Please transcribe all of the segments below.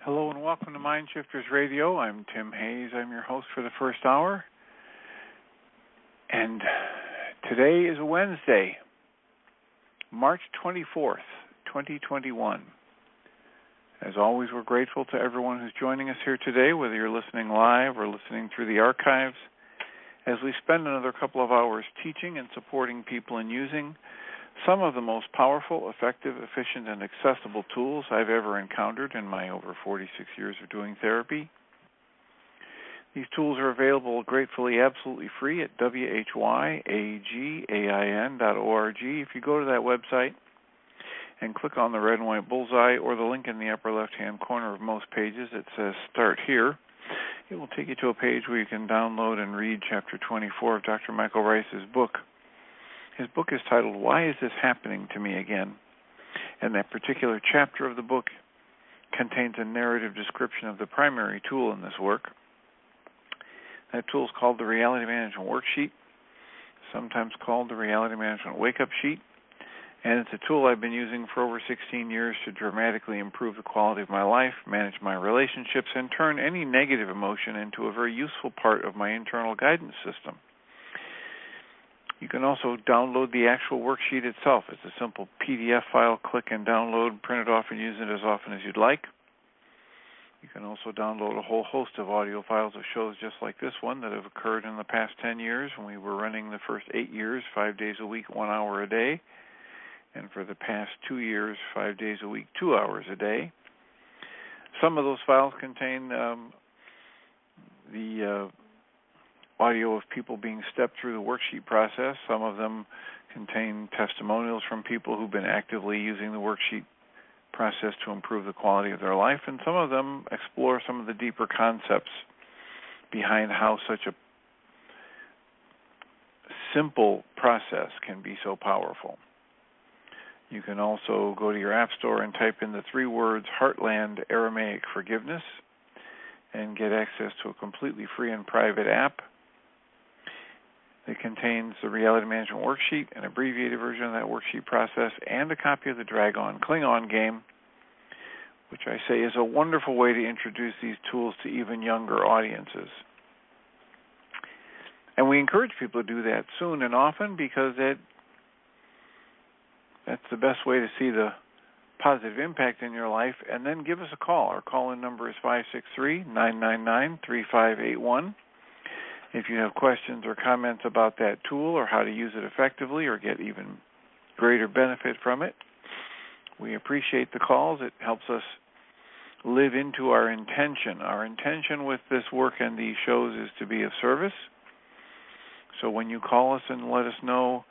Hello and welcome to Mind Shifters Radio. I'm Tim Hayes. I'm your host for the first hour. And today is Wednesday, March 24th, 2021. As always, we're grateful to everyone who's joining us here today, whether you're listening live or listening through the archives, as we spend another couple of hours teaching and supporting people in using some of the most powerful, effective, efficient, and accessible tools I've ever encountered in my over 46 years of doing therapy. These tools are available gratefully absolutely free at whyagain.org. If you go to that website and click on the red and white bullseye or the link in the upper left-hand corner of most pages that says Start Here, it will take you to a page where you can download and read Chapter 24 of Dr. Michael Ryce's book. His book is titled, Why Is This Happening to Me Again? And that particular chapter of the book contains a narrative description of the primary tool in this work. That tool is called the Reality Management Worksheet, sometimes called the Reality Management Wake-Up Sheet, and it's a tool I've been using for over 16 years to dramatically improve the quality of my life, manage my relationships, and turn any negative emotion into a very useful part of my internal guidance system. You can also download the actual worksheet itself. It's a simple PDF file. Click and download, print it off, and use it as often as you'd like. You can also download a whole host of audio files of shows just like this one that have occurred in the past 10 years when we were running the first 8 years, 5 days a week, 1 hour a day. And for the past 2 years, 5 days a week, 2 hours a day. Some of those files contain the audio of people being stepped through the worksheet process. Some of them contain testimonials from people who've been actively using the worksheet process to improve the quality of their life, and some of them explore some of the deeper concepts behind how such a simple process can be so powerful. You can also go to your app store and type in the 3 words Heartland Aramaic Forgiveness and get access to a completely free and private app. It contains the Reality Management Worksheet, an abbreviated version of that worksheet process, and a copy of the Dragon Klingon game, which I say is a wonderful way to introduce these tools to even younger audiences. And we encourage people to do that soon and often because that's the best way to see the positive impact in your life. And then give us a call. Our call-in number is 563-999-3581. If you have questions or comments about that tool or how to use it effectively or get even greater benefit from it, we appreciate the calls. It helps us live into our intention. Our intention with this work and these shows is to be of service. So when you call us and let us know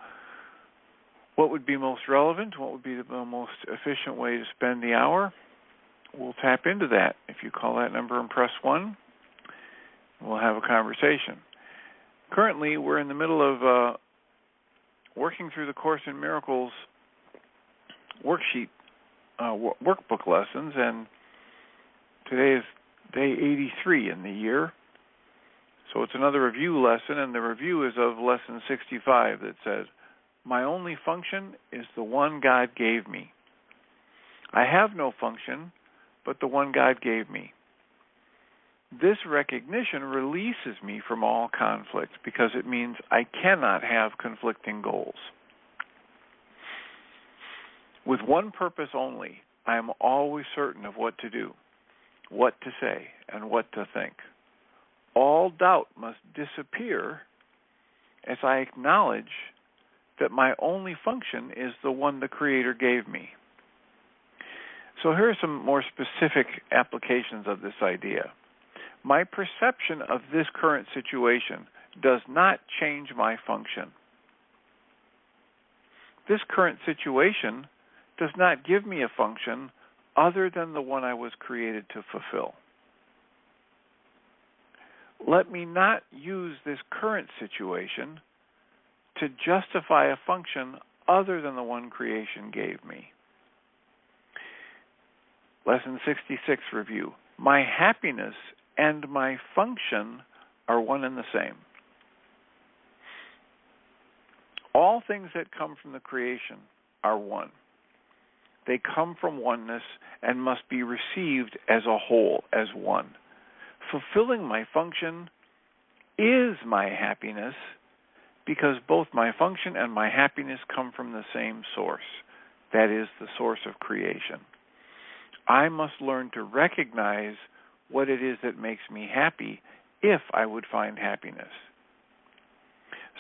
what would be most relevant, what would be the most efficient way to spend the hour, we'll tap into that. If you call that number and press 1, we'll have a conversation. Currently, we're in the middle of working through the Course in Miracles worksheet, workbook lessons, and today is day 83 in the year. So it's another review lesson, and the review is of lesson 65 that says, My only function is the one God gave me. I have no function but the one God gave me. This recognition releases me from all conflict because it means I cannot have conflicting goals. With one purpose only, I am always certain of what to do, what to say, and what to think. All doubt must disappear as I acknowledge that my only function is the one the Creator gave me. So here are some more specific applications of this idea. My perception of this current situation does not change my function. This current situation does not give me a function other than the one I was created to fulfill. Let me not use this current situation to justify a function other than the one creation gave me. Lesson 66 review. My happiness and my function are one and the same. All things that come from the creation are one. They come from oneness and must be received as a whole, as one. Fulfilling my function is my happiness because both my function and my happiness come from the same source. That is the source of creation. I must learn to recognize what it is that makes me happy if I would find happiness.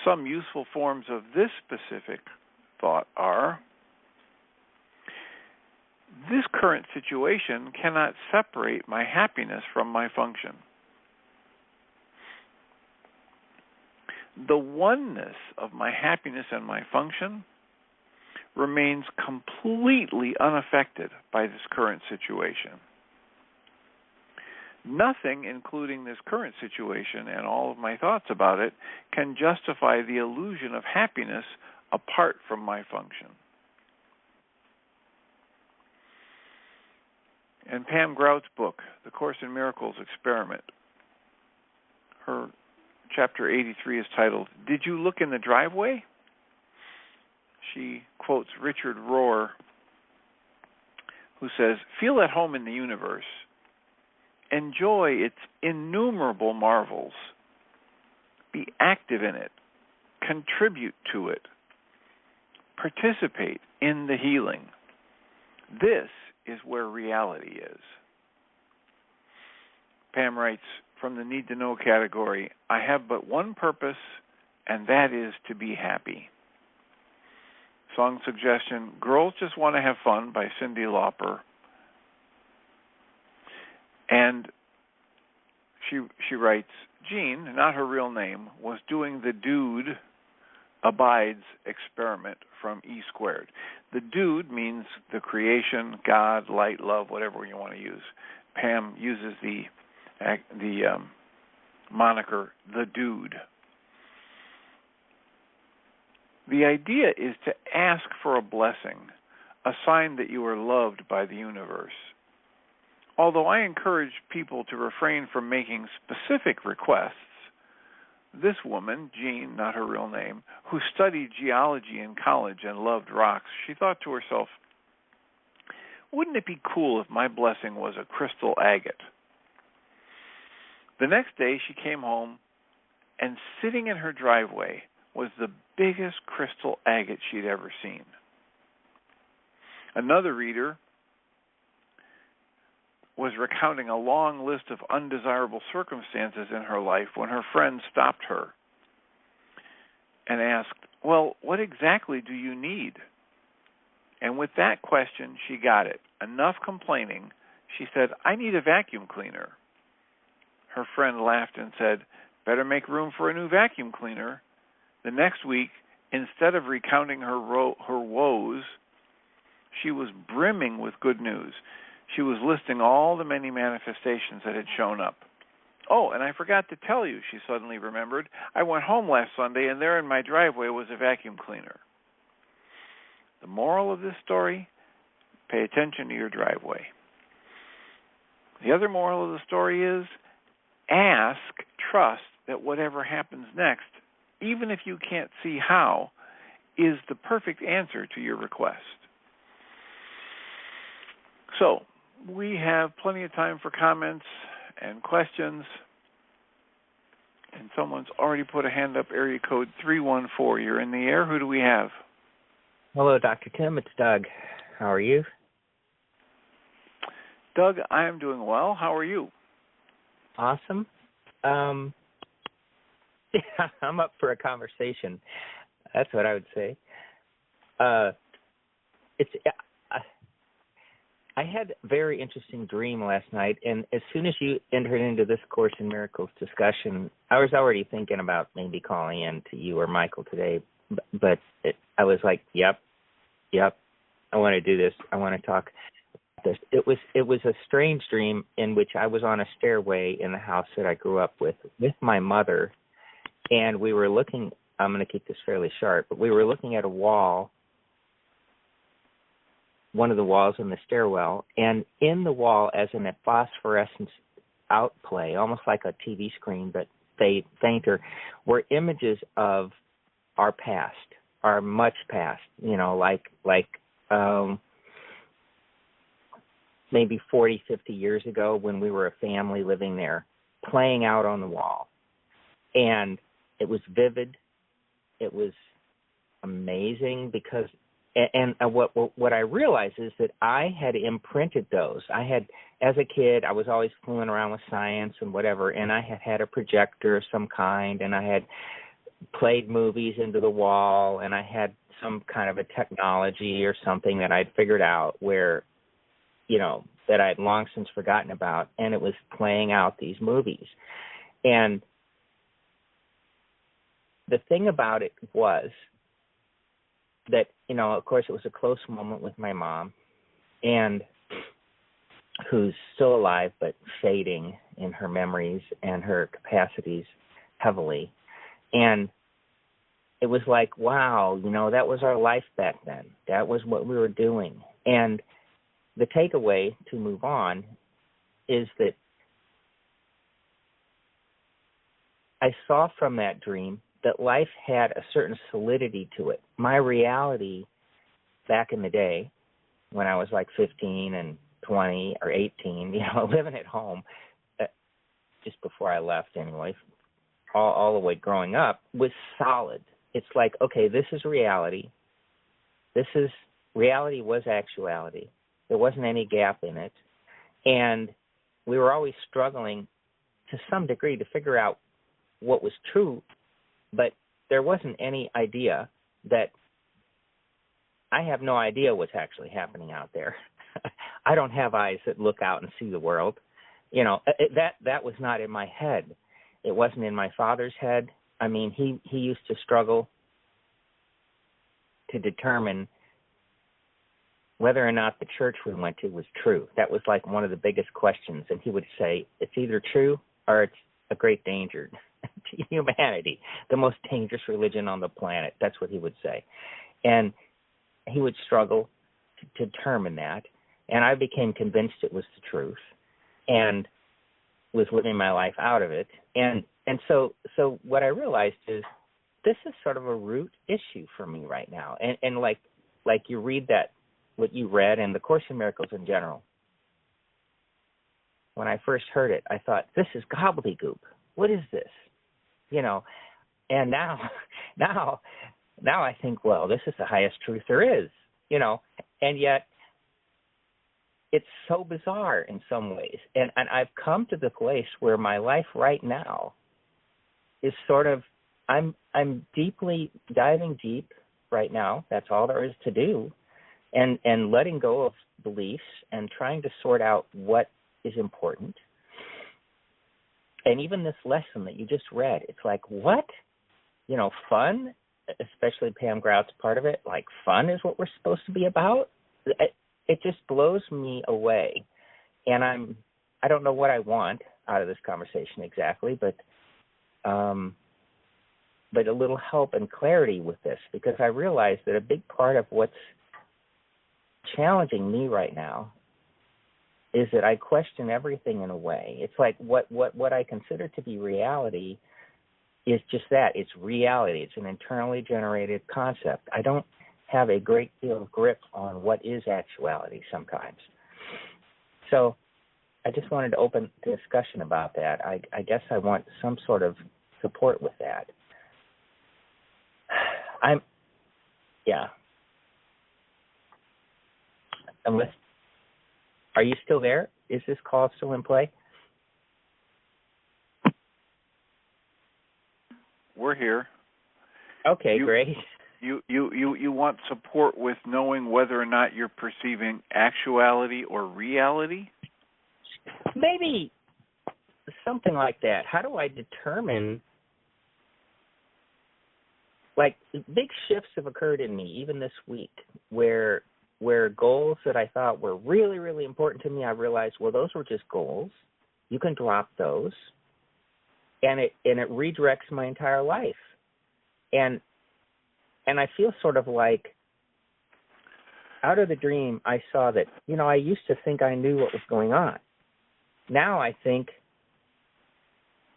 Some useful forms of this specific thought are: this current situation cannot separate my happiness from my function. The oneness of my happiness and my function remains completely unaffected by this current situation. Nothing, including this current situation and all of my thoughts about it, can justify the illusion of happiness apart from my function. In Pam Grout's book, The Course in Miracles Experiment, her chapter 83 is titled, "Did You Look in the Driveway?" She quotes Richard Rohr, who says, "Feel at home in the universe. Enjoy its innumerable marvels. Be active in it. Contribute to it. Participate in the healing. This is where reality is." Pam writes, from the need to know category, "I have but one purpose, and that is to be happy." Song suggestion, "Girls Just Want to Have Fun" by Cyndi Lauper. And she writes, Jean, not her real name, was doing the Dude Abides experiment from E Squared. The Dude means the creation, God, light, love, whatever you want to use. Pam uses the moniker, the Dude. The idea is to ask for a blessing, a sign that you are loved by the universe. Although I encourage people to refrain from making specific requests, this woman, Jean, not her real name, who studied geology in college and loved rocks, she thought to herself, wouldn't it be cool if my blessing was a crystal agate? The next day she came home, and sitting in her driveway was the biggest crystal agate she'd ever seen. Another reader was recounting a long list of undesirable circumstances in her life when her friend stopped her and asked, well, what exactly do you need? And with that question, she got it. Enough complaining. She said, I need a vacuum cleaner. Her friend laughed and said, better make room for a new vacuum cleaner. The next week, instead of recounting her woes, she was brimming with good news. She was listing all the many manifestations that had shown up. Oh, and I forgot to tell you, she suddenly remembered. I went home last Sunday, and there in my driveway was a vacuum cleaner. The moral of this story, pay attention to your driveway. The other moral of the story is, ask, trust that whatever happens next, even if you can't see how, is the perfect answer to your request. So, we have plenty of time for comments and questions. And someone's already put a hand up, area code 314. You're in the air. Who do we have? Hello, Dr. Tim. It's Doug. How are you? Doug, I am doing well. How are you? Awesome. I'm up for a conversation. That's what I would say. I had a very interesting dream last night, and as soon as you entered into this Course in Miracles discussion, I was already thinking about maybe calling in to you or Michael today, but I was like, yep, I want to do this. I want to talk about this. It was a strange dream in which I was on a stairway in the house that I grew up with my mother, and we were looking, I'm going to keep this fairly sharp, but we were looking at a wall, one of the walls in the stairwell, and in the wall, as in a phosphorescence outplay, almost like a TV screen, but fainter, were images of our past, our much past, maybe 40, 50 years ago when we were a family living there, playing out on the wall. And it was vivid. It was amazing because, and what I realized is that I had imprinted those. I had, as a kid, I was always fooling around with science and whatever, and I had a projector of some kind, and I had played movies into the wall, and I had some kind of a technology or something that I'd figured out where, that I had long since forgotten about, and it was playing out these movies. And the thing about it was that, of course, it was a close moment with my mom, and who's still alive but fading in her memories and her capacities heavily. And it was like, wow, that was our life back then. That was what we were doing. And the takeaway to move on is that I saw from that dream that life had a certain solidity to it. My reality back in the day, when I was like 15 and 20 or 18, living at home, just before I left anyway, all the way growing up, was solid. It's like, okay, this is reality. Reality was actuality. There wasn't any gap in it. And we were always struggling to some degree to figure out what was true, but there wasn't any idea that I have no idea what's actually happening out there. I don't have eyes that look out and see the world. That was not in my head. It wasn't in my father's head. I mean, he used to struggle to determine whether or not the church we went to was true. That was like one of the biggest questions. And he would say, it's either true or it's a great danger to humanity, the most dangerous religion on the planet. That's what he would say. And he would struggle to determine that. And I became convinced it was the truth and was living my life out of it. And so what I realized is this is sort of a root issue for me right now. And like you read that, what you read, and the Course in Miracles in general, when I first heard it, I thought, this is gobbledygook. What is this? And now I think, well, this is the highest truth there is, and yet it's so bizarre in some ways. And I've come to the place where my life right now is sort of, I'm deeply diving deep right now. That's all there is to do. And letting go of beliefs and trying to sort out what is important. And even this lesson that you just read, it's like, what? Fun, especially Pam Grout's part of it, like fun is what we're supposed to be about? It just blows me away. And I don't know what I want out of this conversation exactly, but a little help and clarity with this, because I realize that a big part of what's challenging me right now is that I question everything in a way. It's like what I consider to be reality is just that. It's reality. It's an internally generated concept. I don't have a great deal of grip on what is actuality sometimes. So I just wanted to open the discussion about that. I guess I want some sort of support with that. Are you still there? Is this call still in play? We're here. Okay, great. You want support with knowing whether or not you're perceiving actuality or reality? Maybe something like that. How do I determine? Like, big shifts have occurred in me, even this week, where goals that I thought were really, really important to me, I realized, well, those were just goals. You can drop those, and it redirects my entire life. And I feel sort of like, out of the dream, I saw that, I used to think I knew what was going on. Now I think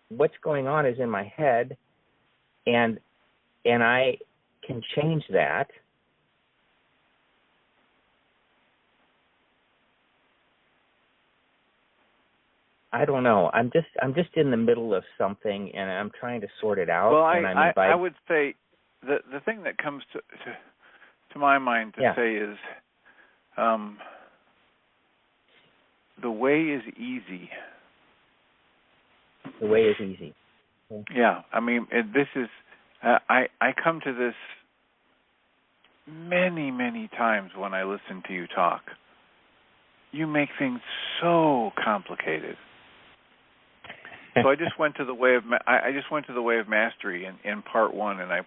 what's going on is in my head, and I can change that. I don't know. I'm just in the middle of something, and I'm trying to sort it out. Well, And I would say the thing that comes to my mind to say is the way is easy. The way is easy. Okay. Yeah, I mean, this is I come to this many times when I listen to you talk. You make things so complicated. So I just went to the way of mastery in part 1, and I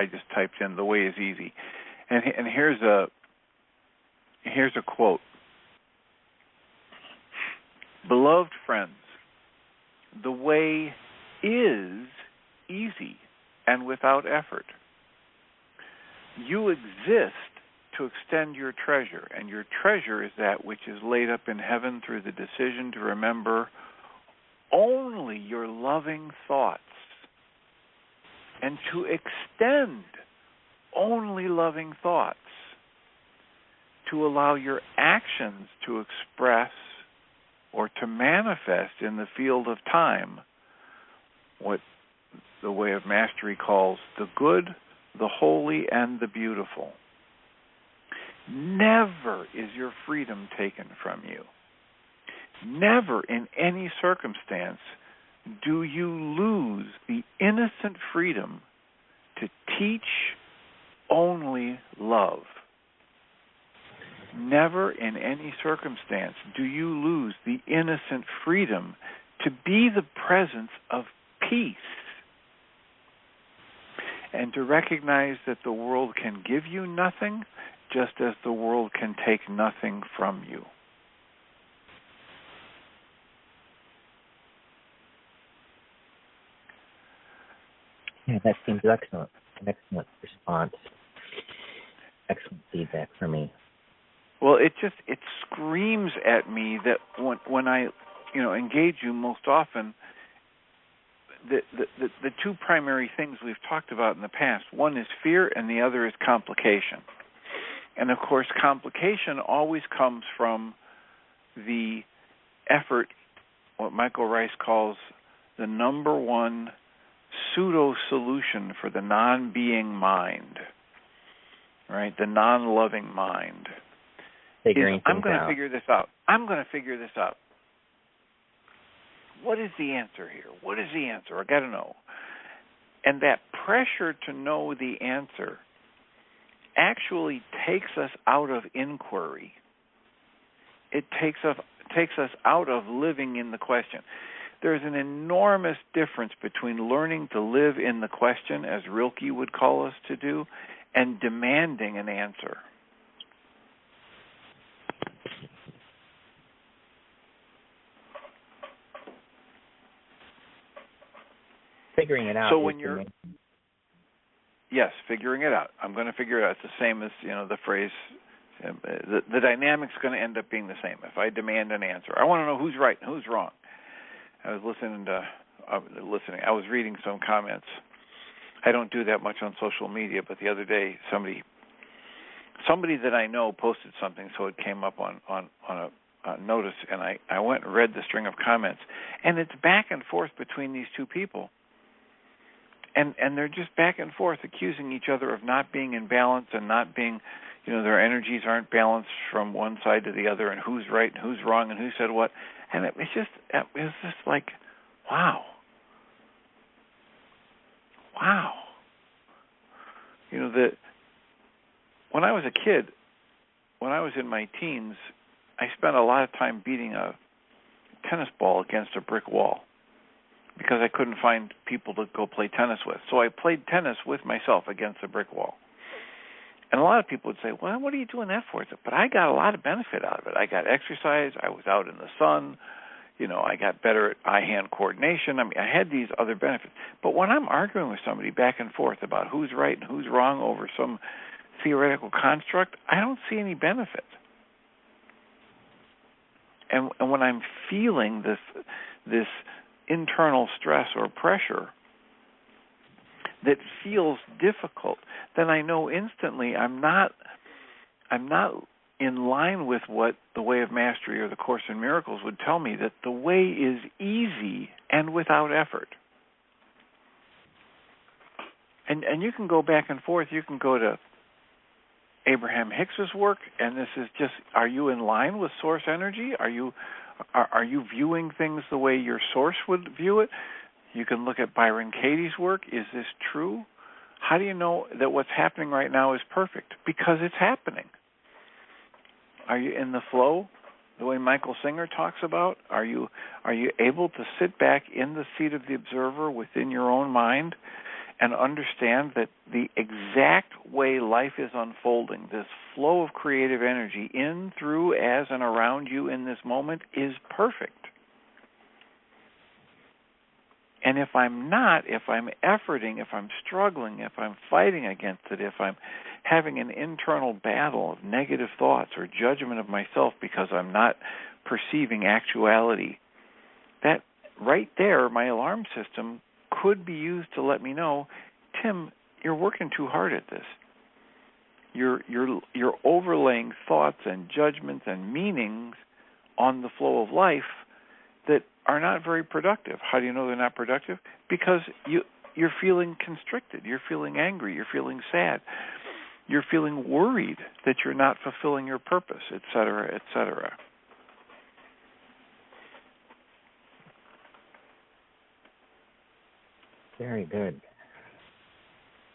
just typed in the way is easy, and here's a quote. Beloved friends, the way is easy and without effort. You exist to extend your treasure, and your treasure is that which is laid up in heaven through the decision to remember only your loving thoughts and to extend only loving thoughts, to allow your actions to express or to manifest in the field of time what the way of mastery calls the good, the holy, and the beautiful. Never is your freedom taken from you. Never in any circumstance do you lose the innocent freedom to teach only love. Never in any circumstance do you lose the innocent freedom to be the presence of peace and to recognize that the world can give you nothing just as the world can take nothing from you. Yeah, that seems excellent. An excellent response. Excellent feedback for me. Well, it screams at me that when I, engage you most often, the two primary things we've talked about in the past, one is fear and the other is complication. And of course, complication always comes from the effort, what Michael Ryce calls the number one pseudo-solution for the non-being mind, right? The non-loving mind. I'm going to figure this out. I'm going to figure this out. What is the answer here? What is the answer? I got to know. And that pressure to know the answer actually takes us out of inquiry. It takes us out of living in the question. There's an enormous difference between learning to live in the question, as Rilke would call us to do, and demanding an answer. Figuring it out. So when yes, figuring it out. I'm going to figure it out. It's the same as the phrase. The dynamic's going to end up being the same. If I demand an answer, I want to know who's right and who's wrong. I was listening. I was reading some comments. I don't do that much on social media, but the other day somebody that I know posted something, so it came up on a notice, and I went and read the string of comments, and it's back and forth between these two people. And they're just back and forth accusing each other of not being in balance and not being, their energies aren't balanced from one side to the other, and who's right and who's wrong and who said what. And it was just like, wow. When I was a kid, when I was in my teens, I spent a lot of time beating a tennis ball against a brick wall, because I couldn't find people to go play tennis with. So I played tennis with myself against a brick wall. And a lot of people would say, well, what are you doing that for? But I got a lot of benefit out of it. I got exercise. I was out in the sun. I got better at eye-hand coordination. I mean, I had these other benefits. But when I'm arguing with somebody back and forth about who's right and who's wrong over some theoretical construct, I don't see any benefit. And when I'm feeling this internal stress or pressure that feels difficult, then I know instantly I'm not in line with what the Way of Mastery or the Course in Miracles would tell me, that the way is easy and without effort. And you can go back and forth. You can go to Abraham Hicks's work, and this is just, are you in line with source energy? Are you viewing things the way your source would view it? You can look at Byron Katie's work. Is this true? How do you know that what's happening right now is perfect? Because it's happening. Are you in the flow, the way Michael Singer talks about? Are you able to sit back in the seat of the observer within your own mind and understand that the exact way life is unfolding, this flow of creative energy in, through, as, and around you in this moment is perfect? And if I'm not, if I'm efforting, if I'm struggling, if I'm fighting against it, if I'm having an internal battle of negative thoughts or judgment of myself because I'm not perceiving actuality, that right there, my alarm system could be used to let me know, Tim, you're working too hard at this. You're overlaying thoughts and judgments and meanings on the flow of life that are not very productive. How do you know they're not productive? Because you're feeling constricted, you're feeling angry, you're feeling sad, you're feeling worried that you're not fulfilling your purpose, et cetera, et cetera. Very good.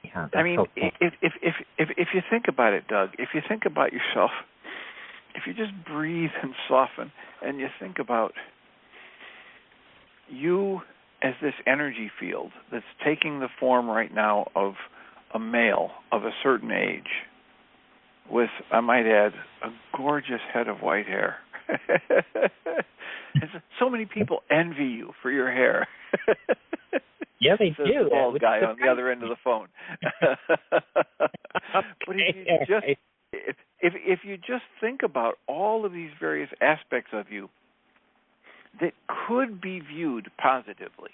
Yeah, I mean, helpful. if you think about it, Doug, if you think about yourself, if you just breathe and soften, and you think about you as this energy field that's taking the form right now of a male of a certain age with, I might add, a gorgeous head of white hair. So many people envy you for your hair. Yeah, they Says do. The bald guy on the other end of the phone. But if you just think about all of these various aspects of you that could be viewed positively,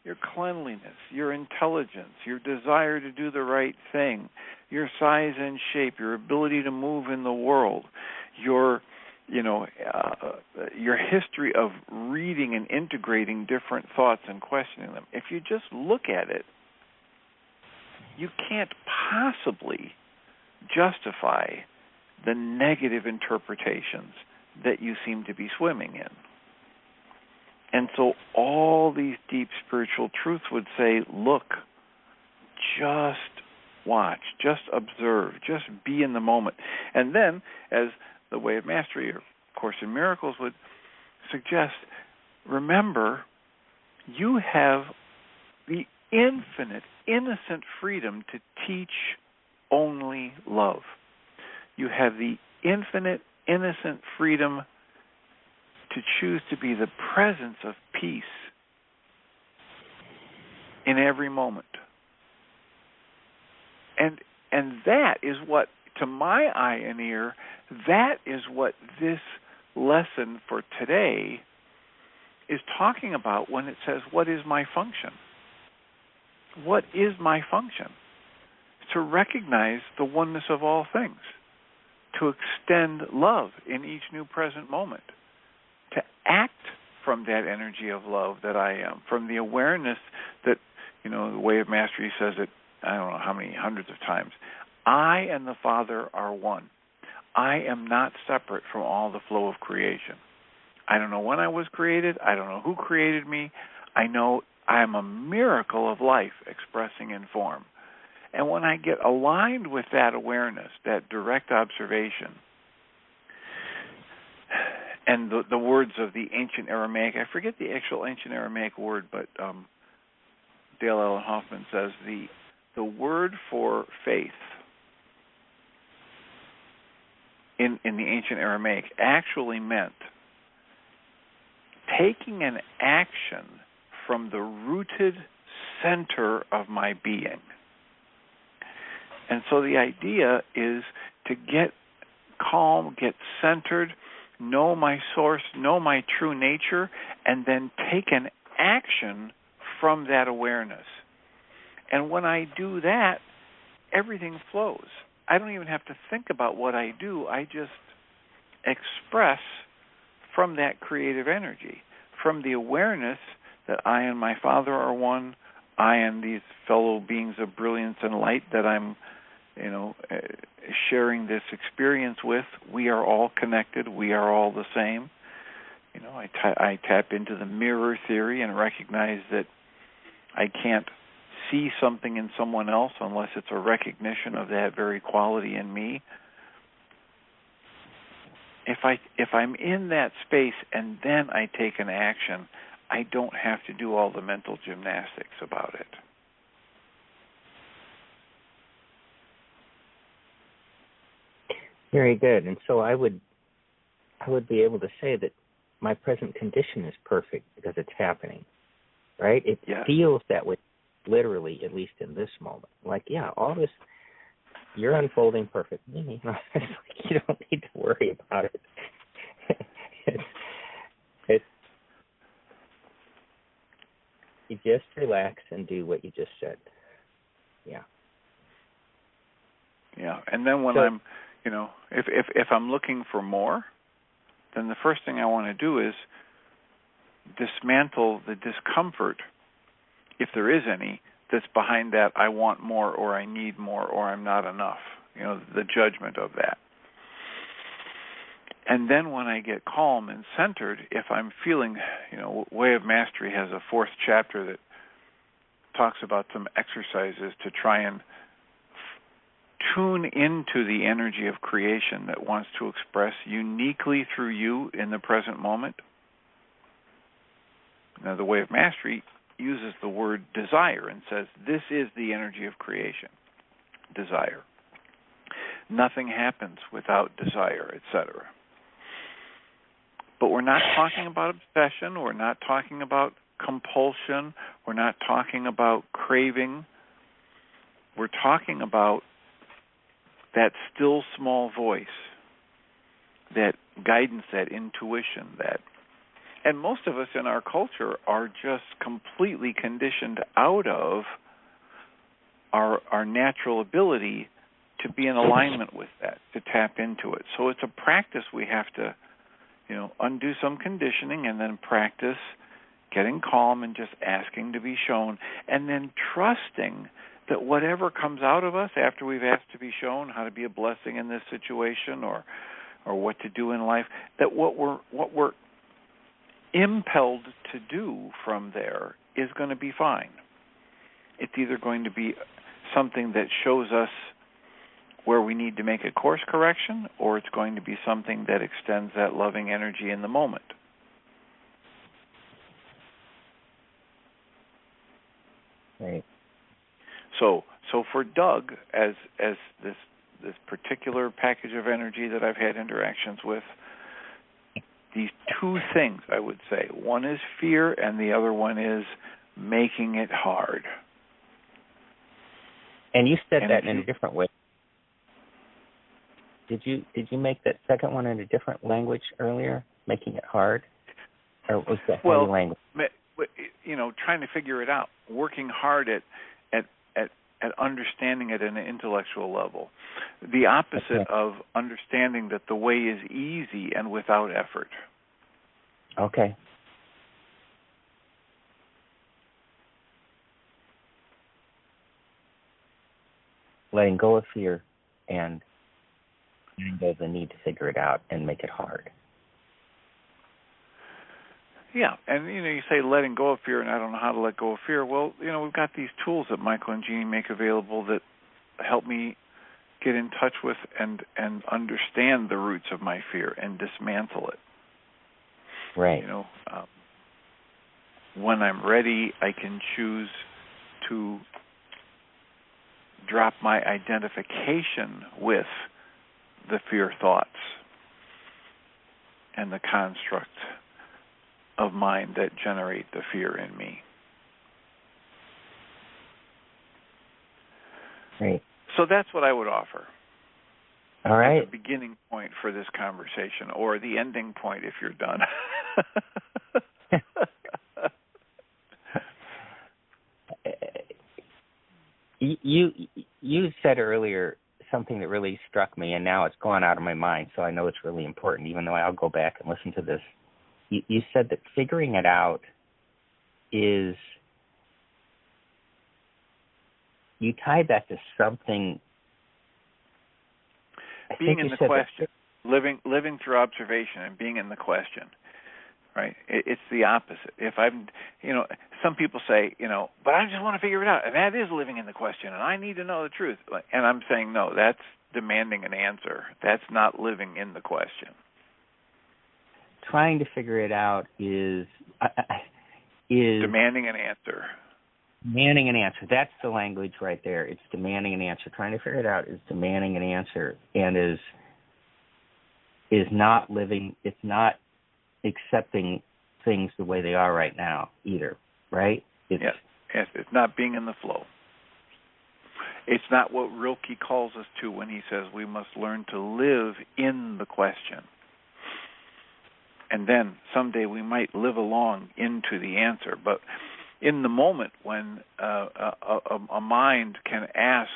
your cleanliness, your intelligence, your desire to do the right thing, your size and shape, your ability to move in the world, your history of reading and integrating different thoughts and questioning them. If you just look at it, you can't possibly justify the negative interpretations that you seem to be swimming in. And so all these deep spiritual truths would say, look, just watch, just observe, just be in the moment. And then, as the Way of Mastery or Course in Miracles would suggest, remember, you have the infinite, innocent freedom to teach only love. You have the infinite, innocent freedom to choose to be the presence of peace in every moment. And that is what, to my eye and ear, that is what this lesson for today is talking about when it says, what is my function? What is my function? To recognize the oneness of all things, to extend love in each new present moment, to act from that energy of love that I am, from the awareness that, the Way of Mastery says it, I don't know how many hundreds of times, I and the Father are one. I am not separate from all the flow of creation. I don't know when I was created. I don't know who created me. I know I am a miracle of life expressing in form. And when I get aligned with that awareness, that direct observation, and the words of the ancient Aramaic, I forget the actual ancient Aramaic word, but Dale Allen Hoffman says the word for faith in the ancient Aramaic actually meant taking an action from the rooted center of my being. And so the idea is to get calm, get centered, know my source, know my true nature, and then take an action from that awareness. And when I do that, everything flows. I don't even have to think about what I do. I just express from that creative energy, from the awareness that I and my Father are one, I and these fellow beings of brilliance and light that I'm, sharing this experience with. We are all connected. We are all the same. I tap into the mirror theory and recognize that I can't see something in someone else unless it's a recognition of that very quality in me. If I'm in that space and then I take an action, I don't have to do all the mental gymnastics about it. Very good. And so I would be able to say that my present condition is perfect because it's happening, right? It feels that way, literally, at least in this moment. Like, all this, you're unfolding perfectly. You don't need to worry about it. You just relax and do what you just said. Yeah. Yeah, and then when I'm, if I'm looking for more, then the first thing I want to do is dismantle the discomfort, if there is any, that's behind that I want more or I need more or I'm not enough, the judgment of that. And then when I get calm and centered, if I'm feeling, Way of Mastery has a 4th chapter that talks about some exercises to try and tune into the energy of creation that wants to express uniquely through you in the present moment. Now, the Way of Mastery uses the word desire and says, this is the energy of creation, desire. Nothing happens without desire, etc. But we're not talking about obsession. We're not talking about compulsion. We're not talking about craving. We're talking about that still small voice, that guidance, that intuition, and most of us in our culture are just completely conditioned out of our natural ability to be in alignment with that, to tap into it. So it's a practice we have to, undo some conditioning and then practice getting calm and just asking to be shown, and then trusting that whatever comes out of us after we've asked to be shown how to be a blessing in this situation or what to do in life, that what we're impelled to do from there is going to be fine. It's either going to be something that shows us where we need to make a course correction, or it's going to be something that extends that loving energy in the moment. Right. So for Doug, as this particular package of energy that I've had interactions with, these 2 things I would say. One is fear, and the other one is making it hard. And you said that in a different way. Did you make that second one in a different language earlier, making it hard? Or was that language? Trying to figure it out, working hard at understanding it at an intellectual level. The opposite of understanding that the way is easy and without effort. Okay. Letting go of fear and letting go of the need to figure it out and make it hard. Yeah, and you say letting go of fear, and I don't know how to let go of fear. Well, we've got these tools that Michael and Jeannie make available that help me get in touch with and understand the roots of my fear and dismantle it. Right. When I'm ready, I can choose to drop my identification with the fear thoughts and the construct of mind that generate the fear in me. Right. So that's what I would offer. All right. As the beginning point for this conversation, or the ending point if you're done. You said earlier something that really struck me, and now it's gone out of my mind, so I know it's really important, even though I'll go back and listen to this. You said that figuring it out is, you tied that to something. Being in the question, living through observation and being in the question, right? It's the opposite. If I'm, some people say, but I just want to figure it out. And that is living in the question, and I need to know the truth. And I'm saying, no, that's demanding an answer. That's not living in the question. Trying to figure it out is demanding an answer. Demanding an answer. That's the language right there. It's demanding an answer. Trying to figure it out is demanding an answer, and is not living. It's not accepting things the way they are right now either. Right? Yes. It's not being in the flow. It's not what Rilke calls us to when he says we must learn to live in the question. And then someday we might live along into the answer. But in the moment when a mind can ask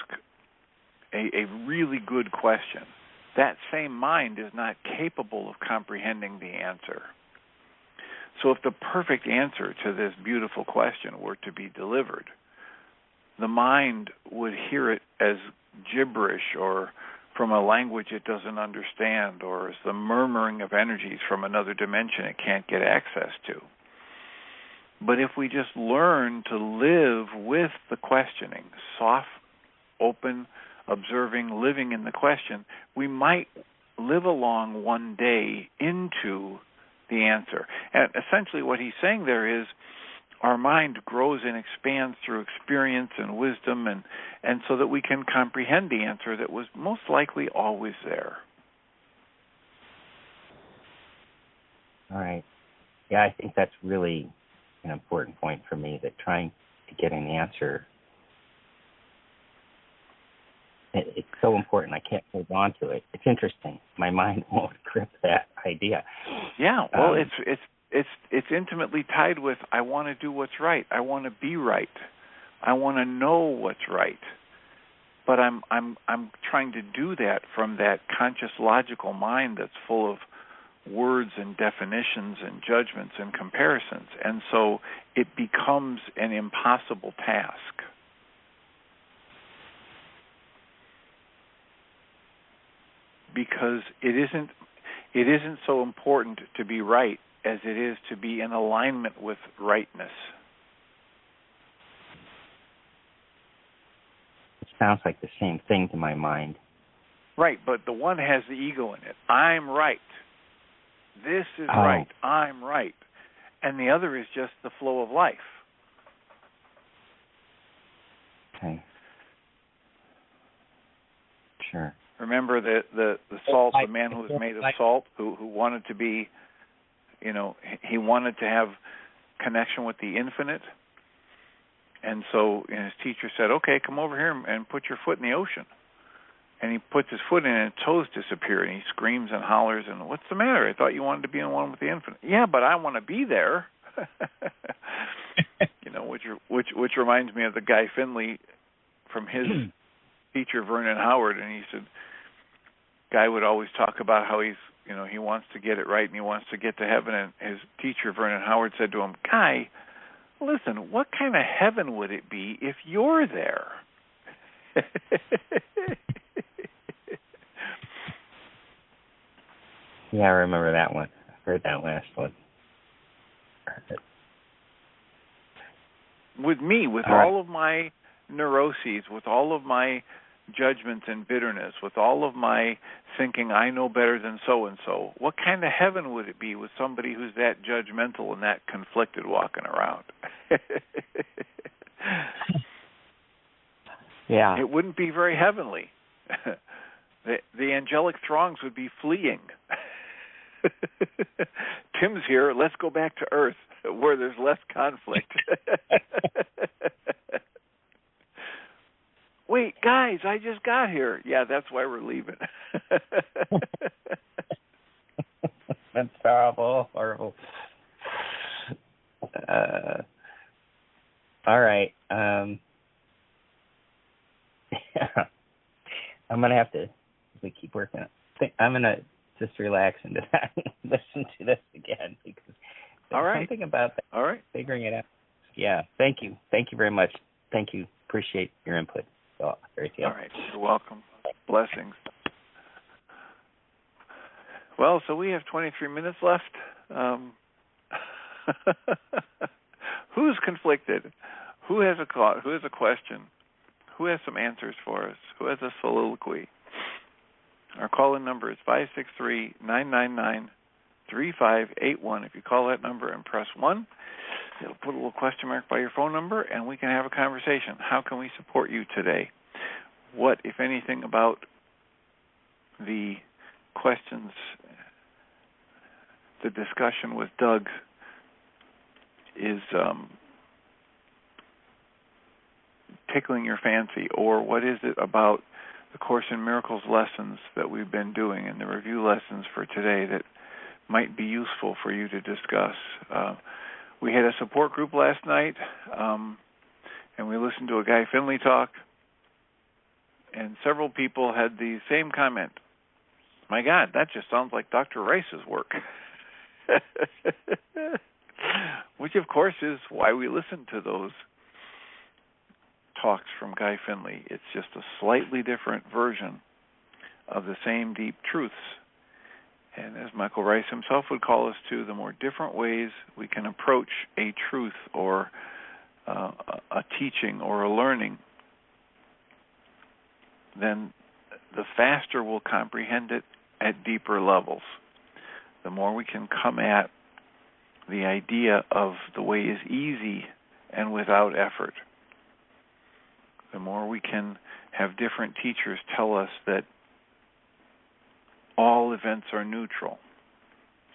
a really good question, that same mind is not capable of comprehending the answer. So if the perfect answer to this beautiful question were to be delivered, the mind would hear it as gibberish or from a language it doesn't understand, or as the murmuring of energies from another dimension it can't get access to. But if we just learn to live with the questioning, soft, open, observing, living in the question, we might live along one day into the answer. And essentially what he's saying there is our mind grows and expands through experience and wisdom, and so that we can comprehend the answer that was most likely always there. All right. Yeah, I think that's really an important point for me, that trying to get an answer, it's so important. I can't hold on to it. It's interesting. My mind won't grip that idea. Yeah, well, it's intimately tied with I want to do what's right. I want to be right. I want to know what's right. But I'm trying to do that from that conscious logical mind that's full of words and definitions and judgments and comparisons. And so it becomes an impossible task. Because it isn't so important to be right as it is to be in alignment with rightness. It sounds like the same thing to my mind. Right, but the one has the ego in it. I'm right. This is right. I'm right. And the other is just the flow of life. Okay. Sure. Remember the salt, the man who was made of salt, who wanted to be, he wanted to have connection with the infinite. And so his teacher said, okay, come over here and put your foot in the ocean. And he puts his foot in and his toes disappear, and he screams and hollers, and what's the matter? I thought you wanted to be in one with the infinite. Yeah, but I want to be there. Which reminds me of the Guy Finley from his teacher, Vernon Howard, and he said, Guy would always talk about how he wants to get it right and he wants to get to heaven, and his teacher, Vernon Howard, said to him, Guy, listen, what kind of heaven would it be if you're there? Yeah, I remember that one. I heard that last one. With me, with all of my neuroses, with all of my judgments and bitterness, with all of my thinking I know better than so-and-so, what kind of heaven would it be with somebody who's that judgmental and that conflicted walking around? Yeah. It wouldn't be very heavenly. The angelic throngs would be fleeing. Tim's here. Let's go back to Earth, where there's less conflict. Wait, guys, I just got here. Yeah, that's why we're leaving. That's horrible. All right. I'm I'm going to have to, as we keep working, I'm going to just relax and listen to this again because there's something about that. All right. Figuring it out. Yeah. Thank you. Thank you very much. Thank you. Appreciate your input. All right. You're welcome. Blessings. Well, so we have 23 minutes left. Who's conflicted? Who has a call? Who has a question? Who has some answers for us? Who has a soliloquy? Our call-in number is 563-999-3581. If you call that number and press 1, it'll put a little question mark by your phone number, and we can have a conversation. How can we support you today? What, if anything, about the questions, the discussion with Doug is tickling your fancy, or what is it about the Course in Miracles lessons that we've been doing and the review lessons for today that might be useful for you to discuss? We had a support group last night, and we listened to a Guy Finley talk, and several people had the same comment. My God, that just sounds like Dr. Ryce's work. Which, of course, is why we listen to those talks from Guy Finley. It's just a slightly different version of the same deep truths. And as Michael Ryce himself would call us to, the more different ways we can approach a truth or a teaching or a learning, then the faster we'll comprehend it at deeper levels. The more we can come at the idea of the way is easy and without effort, the more we can have different teachers tell us that all events are neutral,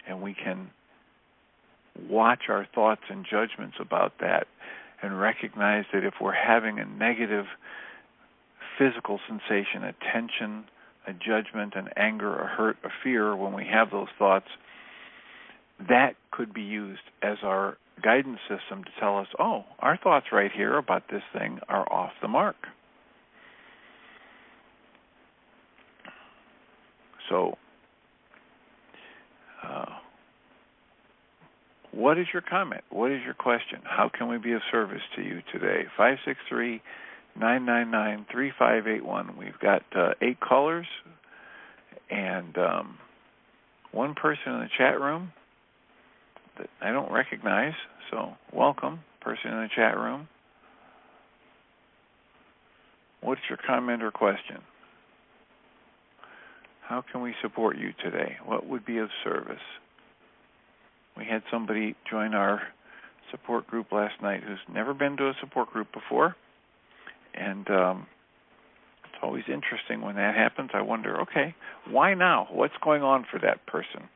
and we can watch our thoughts and judgments about that and recognize that if we're having a negative physical sensation, a tension, a judgment, an anger, a hurt, a fear, when we have those thoughts, that could be used as our guidance system to tell us, oh, our thoughts right here about this thing are off the mark. So, what is your comment? What is your question? How can we be of service to you today? 563-999-3581. We've got 8 callers and 1 person in the chat room that I don't recognize. So, welcome, person in the chat room. What's your comment or question? How can we support you today? What would be of service? We had somebody join our support group last night who's never been to a support group before, and it's always interesting when that happens. I wonder, okay, why now? What's going on for that person?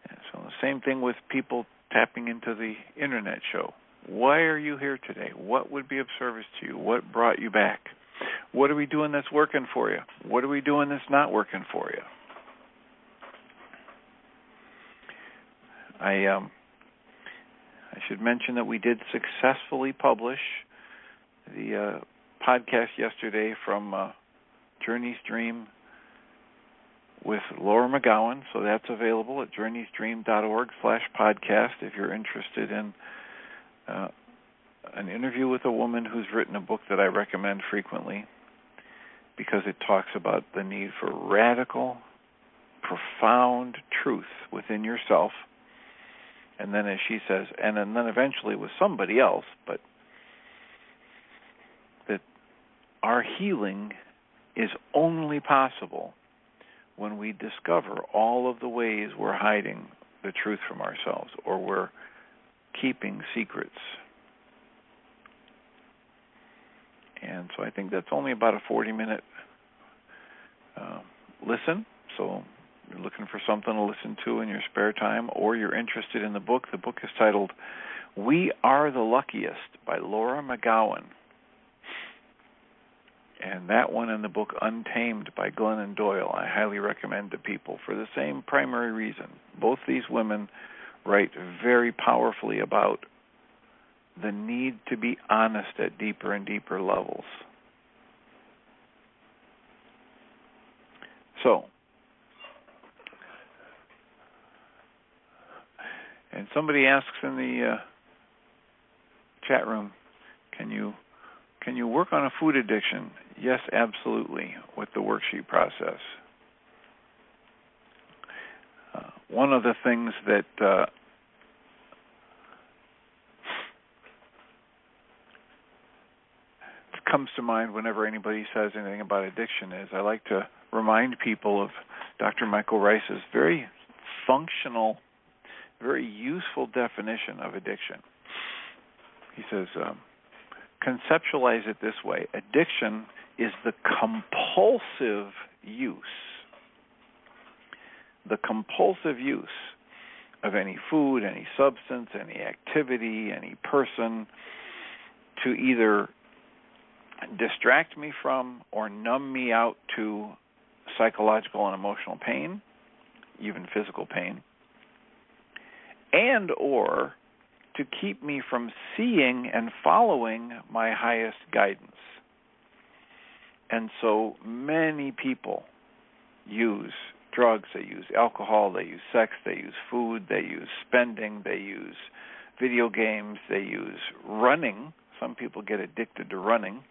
And so the same thing with people tapping into the internet show. Why are you here today? What would be of service to you? What brought you back? What are we doing that's working for you? What are we doing that's not working for you? I should mention that we did successfully publish the podcast yesterday from Journey's Dream with Laura McGowan, so that's available at journeysdream.org/podcast if you're interested in an interview with a woman who's written a book that I recommend frequently because it talks about the need for radical, profound truth within yourself. And then, as she says, and then eventually with somebody else, but that our healing is only possible when we discover all of the ways we're hiding the truth from ourselves or we're keeping secrets. And so I think that's only about a 40-minute listen. So you're looking for something to listen to in your spare time, or you're interested in the book. The book is titled We Are the Luckiest by Laura McGowan. And that one and the book Untamed by Glennon Doyle I highly recommend to people for the same primary reason. Both these women write very powerfully about the need to be honest at deeper and deeper levels. So, and somebody asks in the chat room, can you work on a food addiction? Yes, absolutely, with the worksheet process. One of the things that comes to mind whenever anybody says anything about addiction is I like to remind people of Dr. Michael Ryce's very functional, very useful definition of addiction. He says, conceptualize it this way. Addiction is the compulsive use of any food, any substance, any activity, any person to either distract me from or numb me out to psychological and emotional pain, even physical pain, and or to keep me from seeing and following my highest guidance. And so many people use drugs, they use alcohol, they use sex, they use food, they use spending, they use video games, they use running. Some people get addicted to running,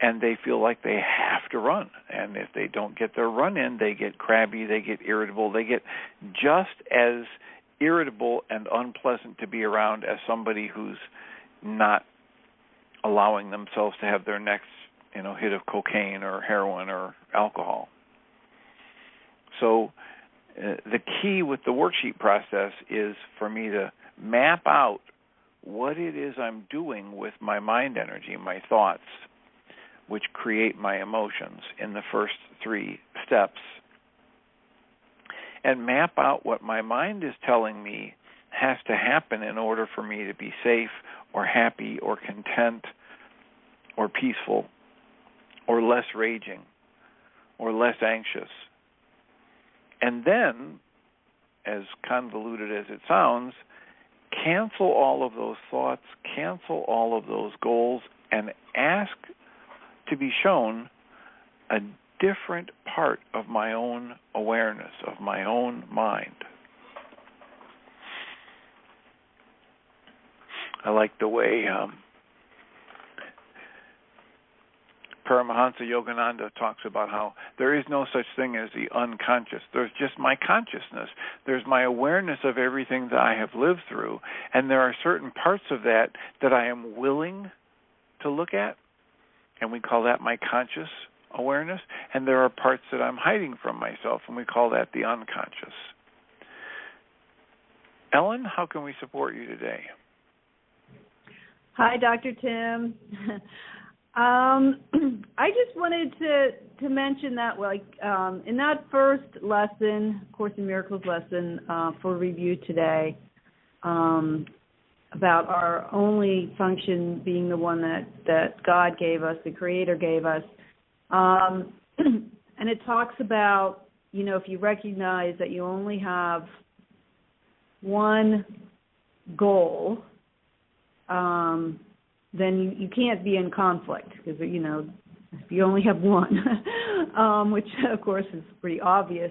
and they feel like they have to run. And if they don't get their run in, they get crabby, they get irritable, they get just as irritable and unpleasant to be around as somebody who's not allowing themselves to have their next, hit of cocaine or heroin or alcohol. So the key with the worksheet process is for me to map out what it is I'm doing with my mind energy, my thoughts, which create my emotions in the first 3 steps, and map out what my mind is telling me has to happen in order for me to be safe or happy or content or peaceful or less raging or less anxious. And then, as convoluted as it sounds, cancel all of those thoughts, cancel all of those goals, and ask to be shown a different part of my own awareness, of my own mind. I like the way Paramahansa Yogananda talks about how there is no such thing as the unconscious. There's just my consciousness. There's my awareness of everything that I have lived through, and there are certain parts of that that I am willing to look at, and we call that my conscious awareness, and there are parts that I'm hiding from myself, and we call that the unconscious. Ellen, how can we support you today? Hi, Dr. Tim. I just wanted to mention that, in that first lesson, Course in Miracles lesson for review today, about our only function being the one that God gave us, the Creator gave us, and it talks about, if you recognize that you only have one goal, then you can't be in conflict because, if you only have one, which, of course, is pretty obvious.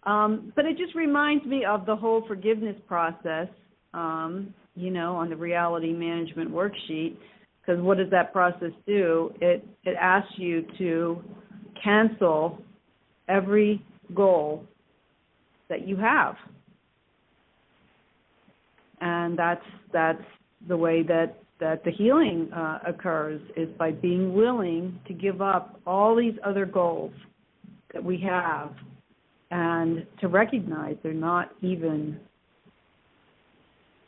But it just reminds me of the whole forgiveness process, on the reality management worksheet, because what does that process do? It asks you to cancel every goal that you have. And that's the way that the healing occurs, is by being willing to give up all these other goals that we have and to recognize they're not even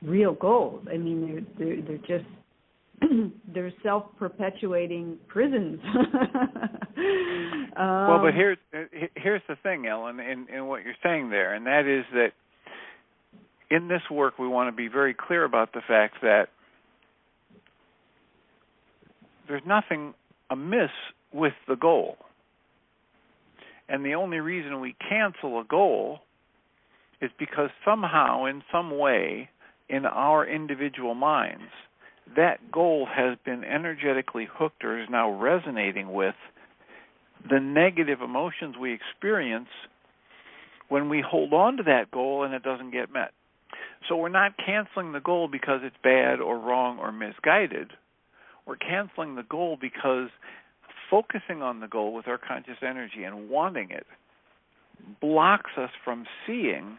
real goals. I mean, they're just they're self-perpetuating prisons. Well, but here's the thing, Ellen, in what you're saying there, and that is that in this work we want to be very clear about the fact that there's nothing amiss with the goal. And the only reason we cancel a goal is because somehow, in some way, in our individual minds, that goal has been energetically hooked or is now resonating with the negative emotions we experience when we hold on to that goal and it doesn't get met. So we're not canceling the goal because it's bad or wrong or misguided. We're canceling the goal because focusing on the goal with our conscious energy and wanting it blocks us from seeing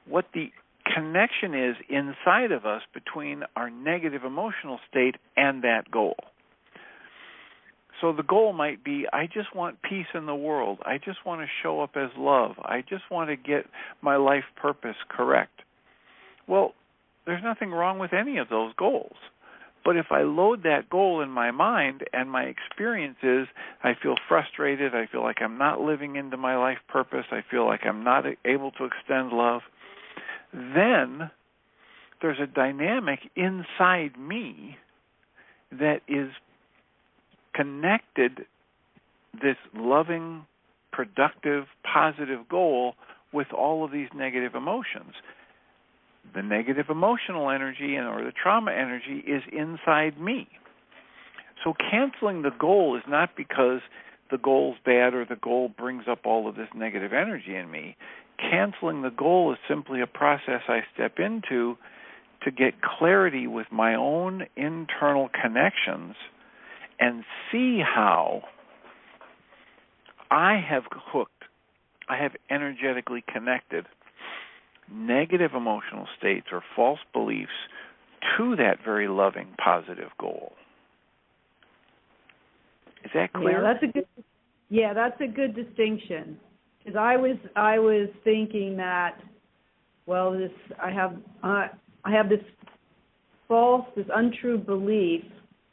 what the connection is inside of us between our negative emotional state and that goal. So the goal might be, I just want peace in the world. I just want to show up as love. I just want to get my life purpose correct. Well, there's nothing wrong with any of those goals. But if I load that goal in my mind and my experience is I feel frustrated, I feel like I'm not living into my life purpose, I feel like I'm not able to extend love, then there's a dynamic inside me that is connected this loving, productive, positive goal with all of these negative emotions. The negative emotional energy or the trauma energy is inside me. So canceling the goal is not because the goal's bad or the goal brings up all of this negative energy in me. Canceling the goal is simply a process I step into to get clarity with my own internal connections and see how I have energetically connected negative emotional states or false beliefs to that very loving, positive goal. Is that clear? That's a good distinction. Because I was thinking that, well, I have this false, this untrue belief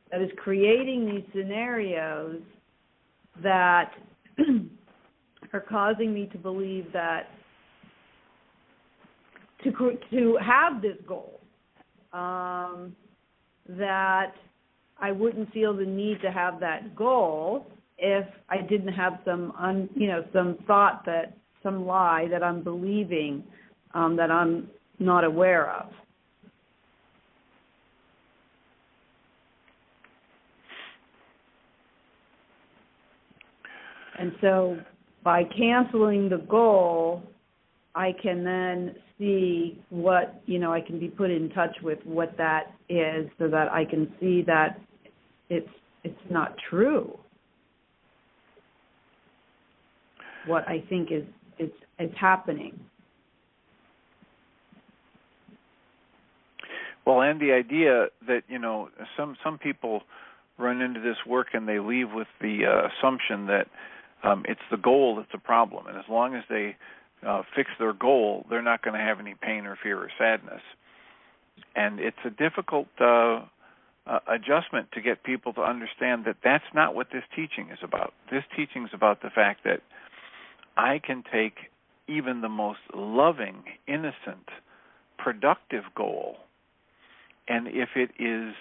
that is creating these scenarios that are causing me to believe that to have this goal, that I wouldn't feel the need to have that goal if I didn't have some thought, that some lie that I'm believing that I'm not aware of. And so by canceling the goal, I can then see what, I can be put in touch with what that is so that I can see that it's not true. What I think is happening. Well, and the idea that, some people run into this work and they leave with the assumption that it's the goal that's a problem. And as long as they fix their goal, they're not going to have any pain or fear or sadness. And it's a difficult adjustment to get people to understand that that's not what this teaching is about. This teaching is about the fact that I can take even the most loving, innocent, productive goal, and if it is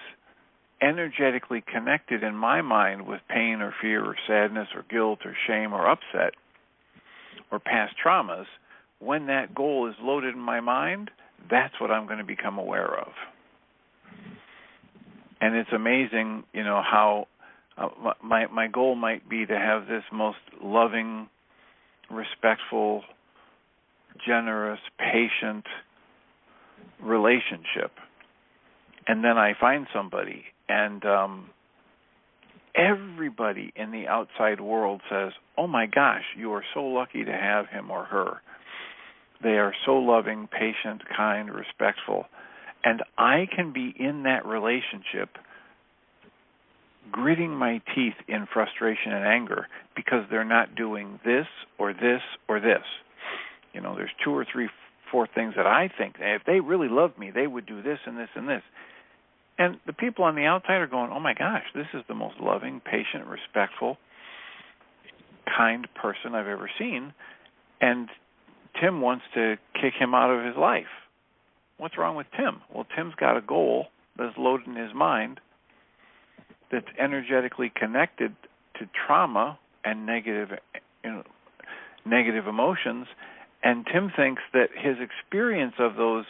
energetically connected in my mind with pain or fear or sadness or guilt or shame or upset or past traumas, when that goal is loaded in my mind, that's what I'm going to become aware of. And it's amazing, how my goal might be to have this most loving, respectful, generous, patient relationship. And then I find somebody, and everybody in the outside world says, oh my gosh, you are so lucky to have him or her. They are so loving, patient, kind, respectful. And I can be in that relationship gritting my teeth in frustration and anger because they're not doing this or this or this. There's 2 or 3, 4 things that I think, if they really loved me, they would do this and this and this. And the people on the outside are going, oh my gosh, this is the most loving, patient, respectful, kind person I've ever seen. And Tim wants to kick him out of his life. What's wrong with Tim? Well, Tim's got a goal that's loaded in his mind that's energetically connected to trauma and negative emotions, and Tim thinks that his experience of those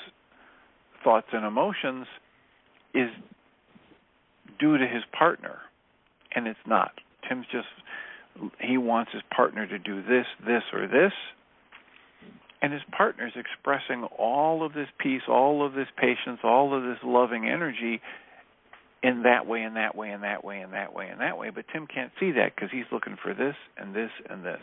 thoughts and emotions is due to his partner, and it's not. Tim's just he wants his partner to do this, this, or this, and his partner's expressing all of this peace, all of this patience, all of this loving energy in that way, and that way, and that way, and that way, and that way. But Tim can't see that because he's looking for this and this and this.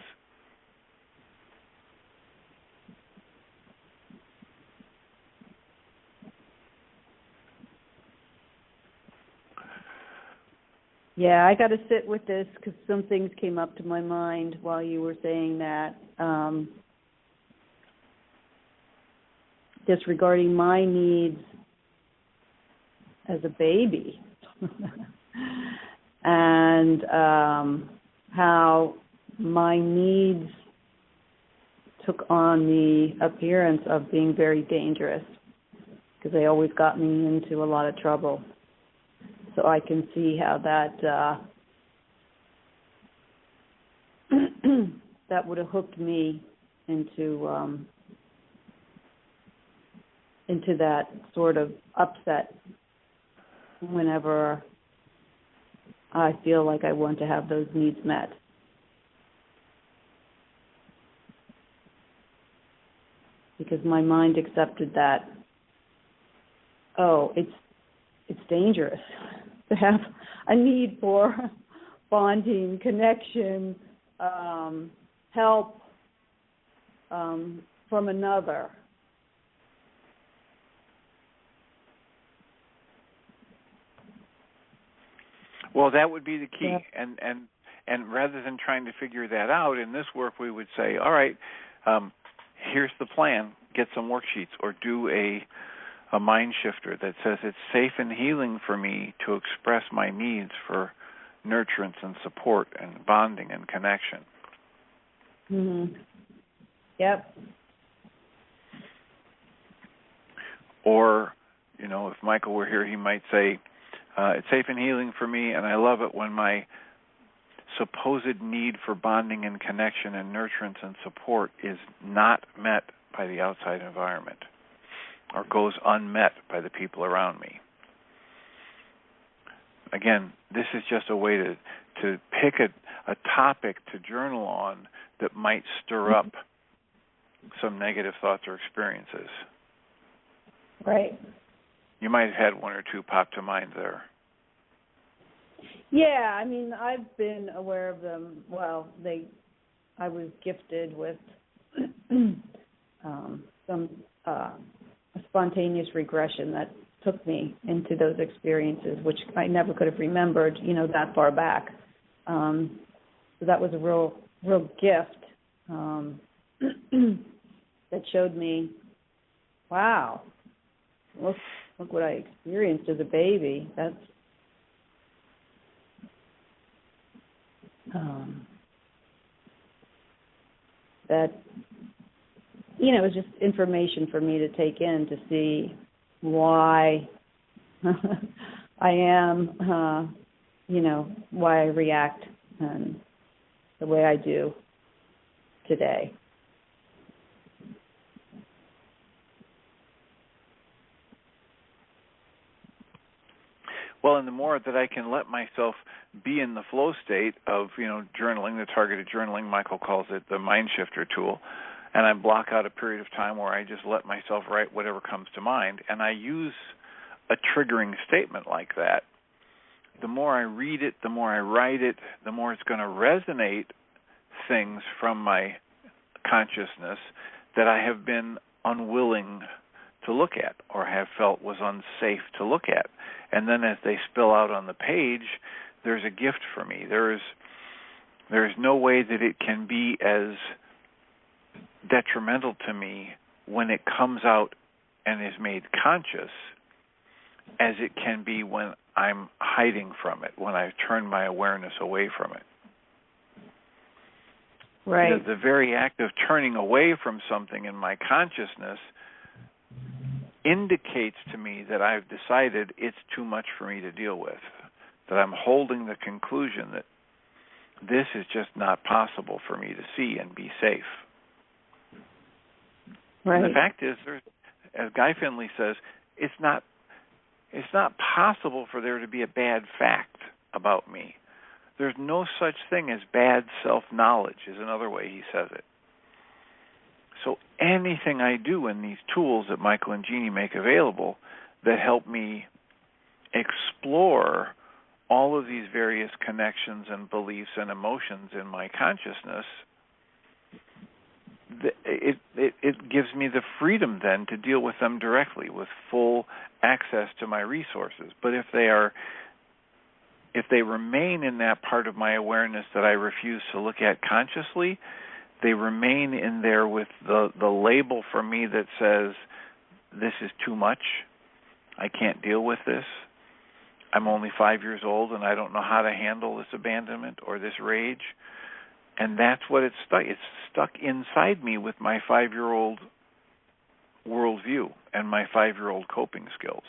Yeah, I got to sit with this because some things came up to my mind while you were saying that. Just regarding my needs as a baby and how my needs took on the appearance of being very dangerous because they always got me into a lot of trouble. So I can see how that that would have hooked me into that sort of upset whenever I feel like I want to have those needs met. Because my mind accepted that, oh, it's dangerous to have a need for bonding, connection, help from another. Well, that would be the key. Yeah. And rather than trying to figure that out, in this work we would say, all right, here's the plan. Get some worksheets or do a mind shifter that says it's safe and healing for me to express my needs for nurturance and support and bonding and connection. Mm-hmm. Yep. Or, if Michael were here, he might say, it's safe and healing for me, and I love it when my supposed need for bonding and connection and nurturance and support is not met by the outside environment or goes unmet by the people around me. Again, this is just a way to pick a topic to journal on that might stir up some negative thoughts or experiences. Right. You might have had one or two pop to mind there. Yeah, I've been aware of them. Well, I was gifted with some spontaneous regression that took me into those experiences, which I never could have remembered, that far back. So that was a real gift that showed me, wow, look what I experienced as a baby. That's that, it was just information for me to take in to see why I am, why I react the way I do today. Well, and the more that I can let myself be in the flow state of, journaling, the targeted journaling, Michael calls it the mind shifter tool, and I block out a period of time where I just let myself write whatever comes to mind, and I use a triggering statement like that, the more I read it, the more I write it, the more it's going to resonate things from my consciousness that I have been unwilling to look at or have felt was unsafe to look at. And then as they spill out on the page, there's a gift for me. There is no way that it can be as detrimental to me when it comes out and is made conscious as it can be when I'm hiding from it, when I turn my awareness away from it. Right. The very act of turning away from something in my consciousness indicates to me that I've decided it's too much for me to deal with, that I'm holding the conclusion that this is just not possible for me to see and be safe. Right. And the fact is, as Guy Finley says, it's not possible for there to be a bad fact about me. There's no such thing as bad self-knowledge, is another way he says it. So anything I do in these tools that Michael and Jeannie make available that help me explore all of these various connections and beliefs and emotions in my consciousness, it gives me the freedom then to deal with them directly with full access to my resources. But if they remain in that part of my awareness that I refuse to look at consciously, they remain in there with the label for me that says, this is too much, I can't deal with this, I'm only 5 years old and I don't know how to handle this abandonment or this rage. And that's what it's stuck. It's stuck inside me with my 5-year-old worldview and my 5-year-old coping skills.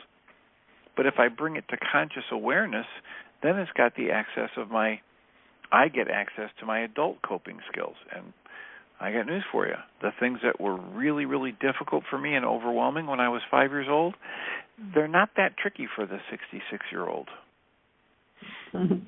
But if I bring it to conscious awareness, then it's got the access of I get access to my adult coping skills. And I got news for you. The things that were really, really difficult for me and overwhelming when I was 5 years old, they're not that tricky for the 66-year-old. Mm-hmm.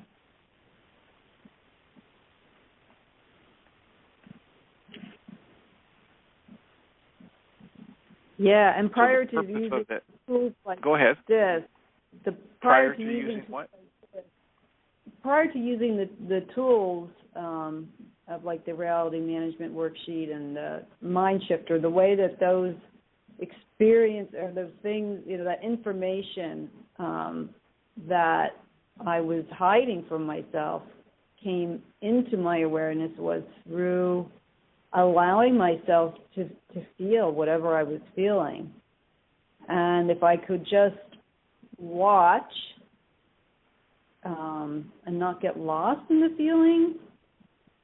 Yeah, and prior to using tools like Go ahead. this, prior to using what? Prior to using the tools of like the reality management worksheet and the mind shifter, the way that those experience or those things, that information that I was hiding from myself came into my awareness was through allowing myself to feel whatever I was feeling. And if I could just watch and not get lost in the feeling,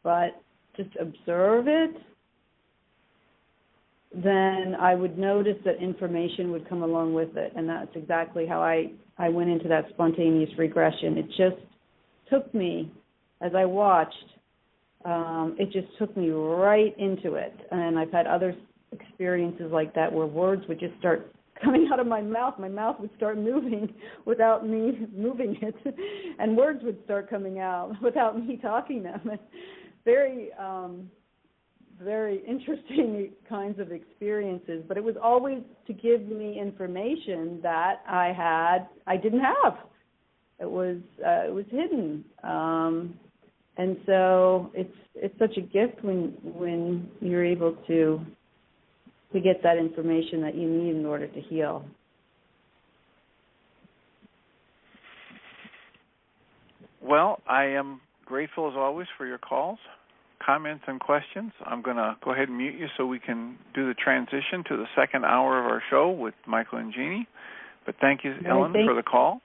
but just observe it, then I would notice that information would come along with it. And that's exactly how I went into that spontaneous regression. It just took me, as I watched, it just took me right into it. And I've had other experiences like that where words would just start coming out of my mouth. My mouth would start moving without me moving it, and words would start coming out without me talking them. Very, very interesting kinds of experiences, but it was always to give me information that I didn't have. It was hidden. And so it's such a gift when you're able to get that information that you need in order to heal. Well, I am grateful as always for your calls, comments, and questions. I'm going to go ahead and mute you so we can do the transition to the second hour of our show with Michael and Jeannie. But thank you, Ellen, for the call.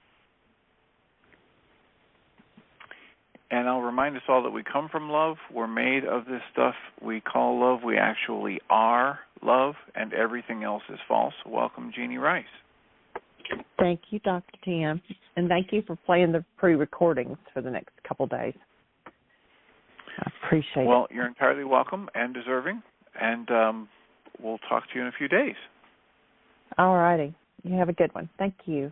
And I'll remind us all that we come from love. We're made of this stuff we call love. We actually are love, and everything else is false. Welcome, Jeannie Ryce. Thank you, Dr. Tim. And thank you for playing the pre-recordings for the next couple days. I appreciate it. Well, you're entirely welcome and deserving, and we'll talk to you in a few days. All righty. You have a good one. Thank you.